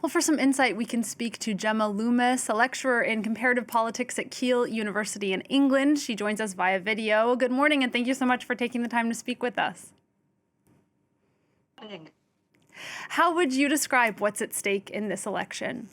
Well, for some insight, we can speak to Gemma Loomes, a lecturer in comparative politics at Keele University in England. She joins us via video. Good morning, and thank you so much for taking the time to speak with us. How would you describe what's at stake in this election?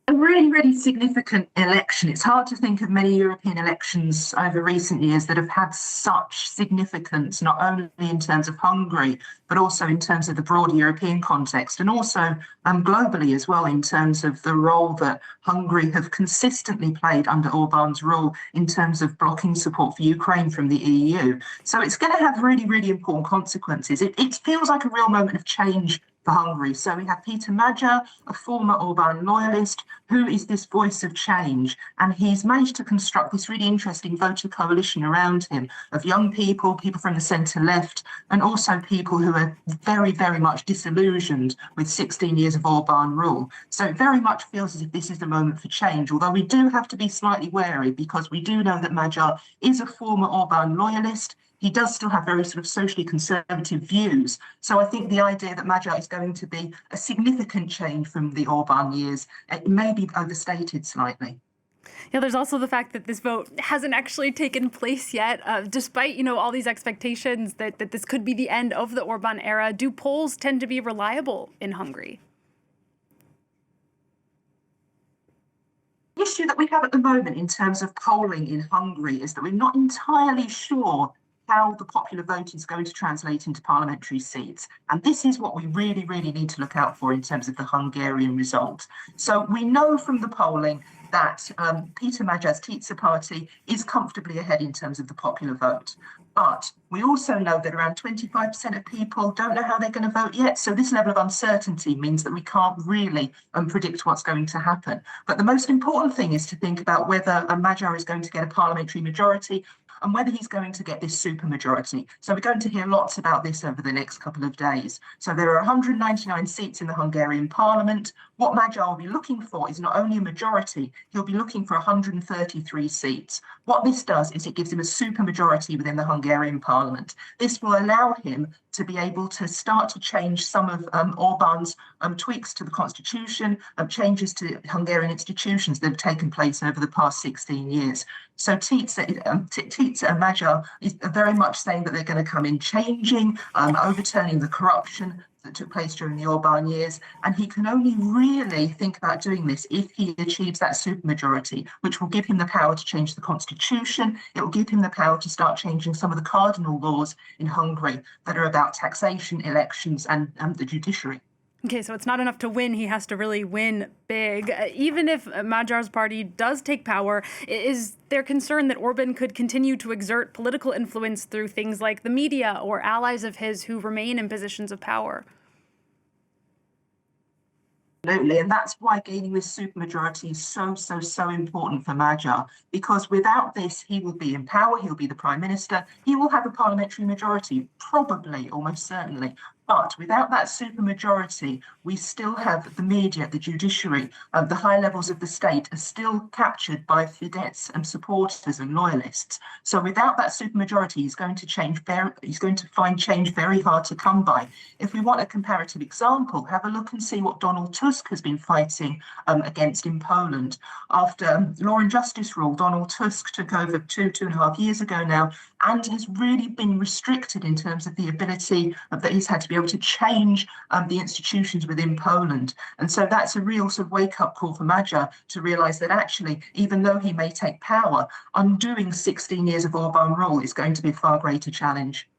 A really, really significant election. It's hard to think of many European elections over recent years that have had such significance, not only in terms of Hungary, but also in terms of the broader European context, and also globally as well, in terms of the role that Hungary have consistently played under Orban's rule in terms of blocking support for Ukraine from the EU. So it's going to have really, really important consequences. It feels like a real moment of change for Hungary. So we have Peter Magyar, a former Orban loyalist, who is this voice of change. And he's managed to construct this really interesting voter coalition around him of young people, people from the centre left, and also people who are very, very much disillusioned with 16 years of Orban rule. So it very much feels as if this is the moment for change, although we do have to be slightly wary because we do know that Magyar is a former Orban loyalist. He does still have very sort of socially conservative views. So I think the idea that Magyar is going to be a significant change from the Orban years, it may be overstated slightly. Yeah, there's also the fact that this vote hasn't actually taken place yet, despite, all these expectations that this could be the end of the Orban era. Do polls tend to be reliable in Hungary? The issue that we have at the moment in terms of polling in Hungary is that we're not entirely sure how the popular vote is going to translate into parliamentary seats. And this is what we really, really need to look out for in terms of the Hungarian result. So we know from the polling that Peter Magyar's Tisza party is comfortably ahead in terms of the popular vote. But we also know that around 25% of people don't know how they're going to vote yet. So this level of uncertainty means that we can't really predict what's going to happen. But the most important thing is to think about whether Magyar is going to get a parliamentary majority and whether he's going to get this supermajority. So we're going to hear lots about this over the next couple of days. So there are 199 seats in the Hungarian parliament. What Magyar will be looking for is not only a majority, he'll be looking for 133 seats. What this does is it gives him a supermajority within the Hungarian parliament. This will allow him to be able to start to change some of Orban's tweaks to the constitution, changes to Hungarian institutions that have taken place over the past 16 years. So Tisza and Magyar is very much saying that they're going to come in changing, overturning the corruption that took place during the Orban years. And he can only really think about doing this if he achieves that supermajority, which will give him the power to change the constitution. It will give him the power to start changing some of the cardinal laws in Hungary that are about taxation, elections, and the judiciary. Okay, so it's not enough to win. He has to really win big. Even if Magyar's party does take power, is there concern that Orban could continue to exert political influence through things like the media or allies of his who remain in positions of power? Absolutely, and that's why gaining this supermajority is so important for Magyar, because without this, he will be in power, he'll be the Prime Minister, he will have a parliamentary majority, probably, almost certainly. But without that supermajority, we still have the media, the judiciary, the high levels of the state are still captured by Fidesz and supporters and loyalists. So without that supermajority, he's going to find change very hard to come by. If we want a comparative example, have a look and see what Donald Tusk has been fighting against in Poland. After Law and Justice rule, Donald Tusk took over two and a half years ago now, and has really been restricted in terms of the ability that he's had to be able to change the institutions within Poland. And so that's a real sort of wake-up call for Magyar to realise that actually, even though he may take power, undoing 16 years of Orban rule is going to be a far greater challenge.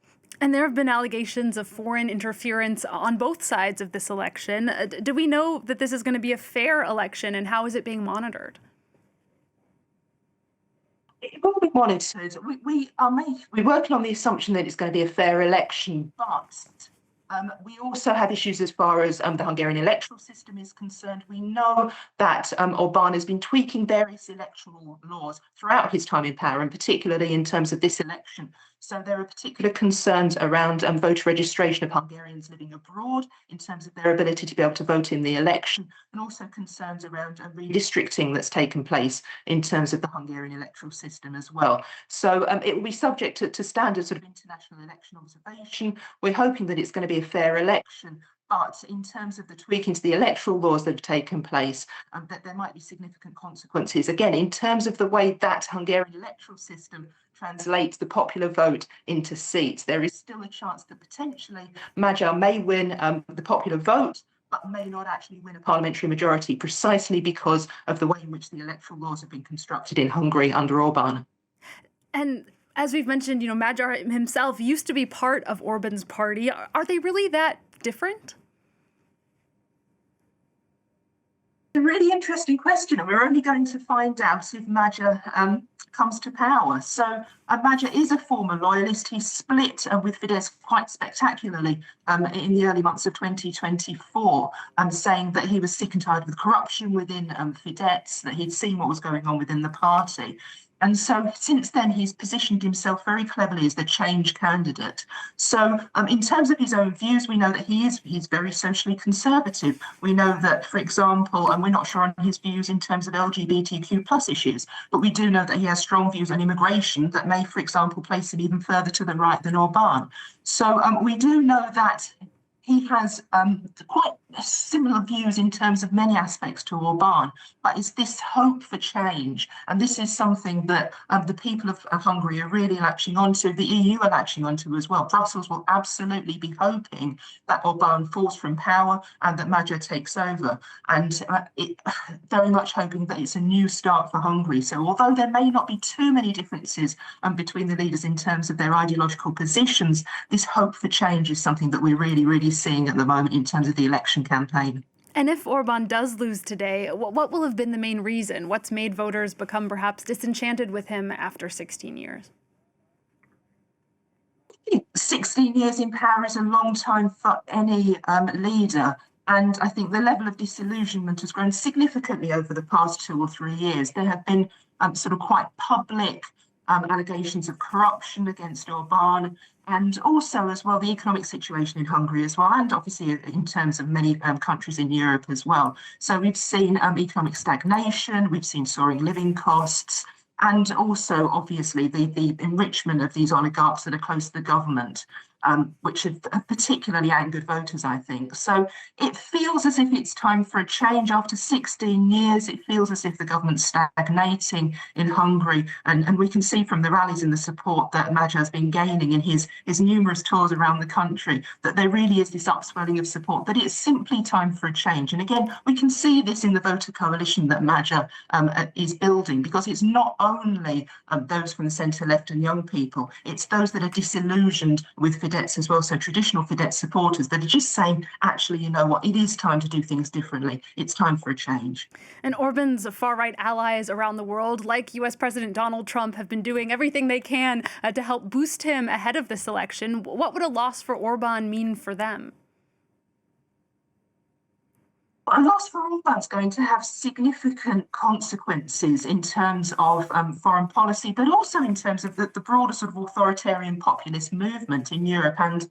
And there have been allegations of foreign interference on both sides of this election. Do we know that this is going to be a fair election, and how is it being monitored? It will be monitored. We're working on the assumption that it's going to be a fair election, but we also have issues as far as the Hungarian electoral system is concerned. We know that Orban has been tweaking various electoral laws throughout his time in power, and particularly in terms of this election. So there are particular concerns around voter registration of Hungarians living abroad in terms of their ability to be able to vote in the election, and also concerns around redistricting that's taken place in terms of the Hungarian electoral system as well. So it will be subject to standard sort of international election observation. We're hoping that it's going to be a fair election, But in terms of the tweaking to the electoral laws that have taken place, that there might be significant consequences. Again, in terms of the way that Hungarian electoral system translates the popular vote into seats, there is still a chance that potentially Magyar may win the popular vote, but may not actually win a parliamentary majority, precisely because of the way in which the electoral laws have been constructed in Hungary under Orban. And as we've mentioned, Magyar himself used to be part of Orban's party. Are they really that different? A really interesting question, and we're only going to find out if Magyar comes to power. So Magyar is a former loyalist. He split with Fidesz quite spectacularly in the early months of 2024, saying that he was sick and tired of the corruption within Fidesz, that he'd seen what was going on within the party. And so since then, he's positioned himself very cleverly as the change candidate. So in terms of his own views, we know that he's very socially conservative. We know that, for example, and we're not sure on his views in terms of LGBTQ plus issues, but we do know that he has strong views on immigration that may, for example, place him even further to the right than Orban. So we do know that he has quite similar views in terms of many aspects to Orban, but it's this hope for change. And this is something that the people of Hungary are really latching onto. The EU are latching onto as well. Brussels will absolutely be hoping that Orban falls from power and that Magyar takes over. And very much hoping that it's a new start for Hungary. So although there may not be too many differences between the leaders in terms of their ideological positions, this hope for change is something that we're really seeing at the moment in terms of the election campaign. And if Orban does lose today, what will have been the main reason? What's made voters become perhaps disenchanted with him after 16 years? 16 years in power is a long time for any leader. And I think the level of disillusionment has grown significantly over the past 2 or 3 years. There have been sort of quite public allegations of corruption against Orban, and also as well the economic situation in Hungary as well, and obviously in terms of many countries in Europe as well. So we've seen economic stagnation, we've seen soaring living costs, and also obviously the enrichment of these oligarchs that are close to the government, which have particularly angered voters, I think. So it feels as if it's time for a change after 16 years. It feels as if the government's stagnating in Hungary. And we can see from the rallies and the support that Magyar has been gaining in his numerous tours around the country, that there really is this upswelling of support, that it's simply time for a change. And again, we can see this in the voter coalition that Magyar is building, because it's not only those from the centre-left and young people, it's those that are disillusioned with Fidesz as well, so traditional Fidesz supporters that are just saying, actually, you know what, it is time to do things differently. It's time for a change. And Orban's far-right allies around the world, like U.S. President Donald Trump, have been doing everything they can to help boost him ahead of this election. What would a loss for Orban mean for them? A loss for Orban is going to have significant consequences in terms of foreign policy, but also in terms of the broader sort of authoritarian populist movement in Europe and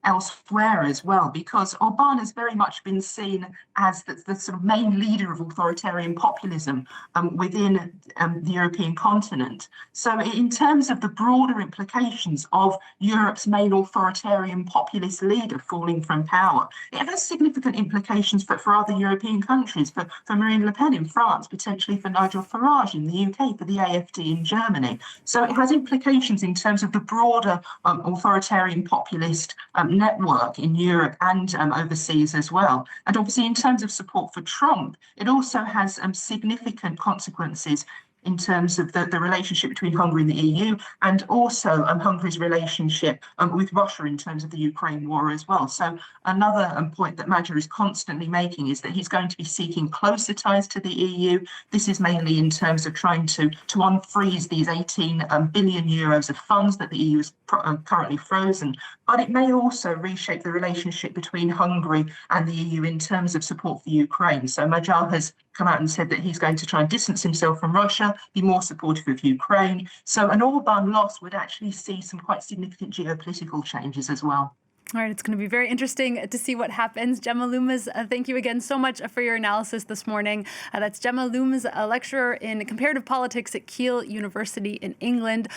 elsewhere as well, because Orban has very much been seen as the sort of main leader of authoritarian populism within the European continent. So in terms of the broader implications of Europe's main authoritarian populist leader falling from power, it has significant implications for other European countries, for Marine Le Pen in France, potentially for Nigel Farage in the UK, for the AfD in Germany. So it has implications in terms of the broader authoritarian populist network in Europe and overseas as well. And obviously in terms of support for Trump, it also has significant consequences in terms of the relationship between Hungary and the EU, and also Hungary's relationship with Russia in terms of the Ukraine war as well. So another point that Magyar is constantly making is that he's going to be seeking closer ties to the EU. This is mainly in terms of trying to unfreeze these 18 billion euros of funds that the EU is currently frozen. But it may also reshape the relationship between Hungary and the EU in terms of support for Ukraine. So Magyar has come out and said that he's going to try and distance himself from Russia, be more supportive of Ukraine. So an Orban loss would actually see some quite significant geopolitical changes as well. All right, it's going to be very interesting to see what happens. Gemma Loomes, thank you again so much for your analysis this morning. That's Gemma Loomes, a lecturer in comparative politics at Keele University in England.